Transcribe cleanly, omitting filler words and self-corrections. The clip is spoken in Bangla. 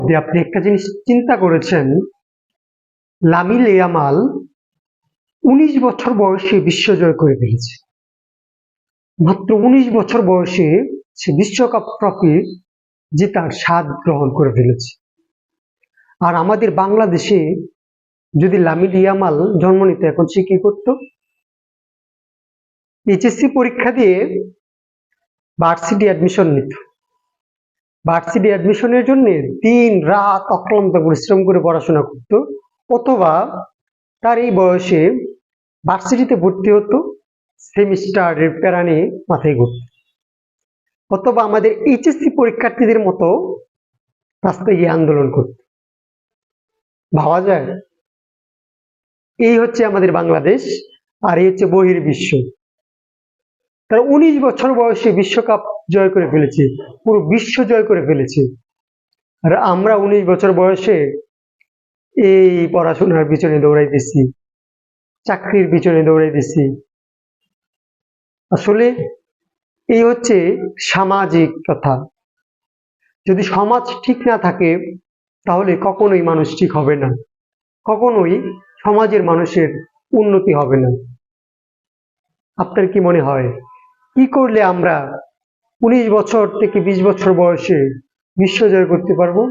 যে আপনি একটা জিনিস চিন্তা করেছেন, লামিল ইয়ামাল 19 বছর বয়সে বিশ্ব জয় করে ফেলেছে। মাত্র 19 বছর বয়সে সে বিশ্বকাপ ট্রফি জেতার স্বাদ গ্রহণ করে ফেলেছে। আর আমাদের বাংলাদেশে যদি লামিল ইয়ামাল জন্ম নিত, এখন সে কি করত? এইচএসসি পরীক্ষা দিয়ে ভার্সিটি অ্যাডমিশন নিত। ভার্সিটি অ্যাডমিশনের জন্য দিন রাত অক্লান্ত পরিশ্রম করে পড়াশোনা করত, অথবা তার এই বয়সে ভার্সিটিতে ভর্তি হতো, সেমিস্টারের প্যারা নিয়ে মাথায় ঘুরত, অথবা আমাদের এইচএসসি পরীক্ষার্থীদের মতো রাস্তায় গিয়ে আন্দোলন করত। ভাবা যায়? এই হচ্ছে আমাদের বাংলাদেশ, আর এই হচ্ছে বহির্বিশ্ব। তারা 19 বছর বয়সে বিশ্বকাপ জয় করে ফেলেছে, পুরো বিশ্ব জয় করে ফেলেছে। আর আমরা 19 বছর বয়সে এই পড়াশোনার পিছনে দৌড়াইতেছি, চাকরির পিছনে দৌড়াইতেছি। আসলে এই হচ্ছে সামাজিক কথা। যদি সমাজ ঠিক না থাকে তাহলে কখনোই মানুষ ঠিক হবে না, কখনোই সমাজের মানুষের উন্নতি হবে না। আপনার কি মনে হয়, কি করলে আমরা 19 বছর থেকে 20 বছর বয়সে বিশ্ব জয় করতে পারবো?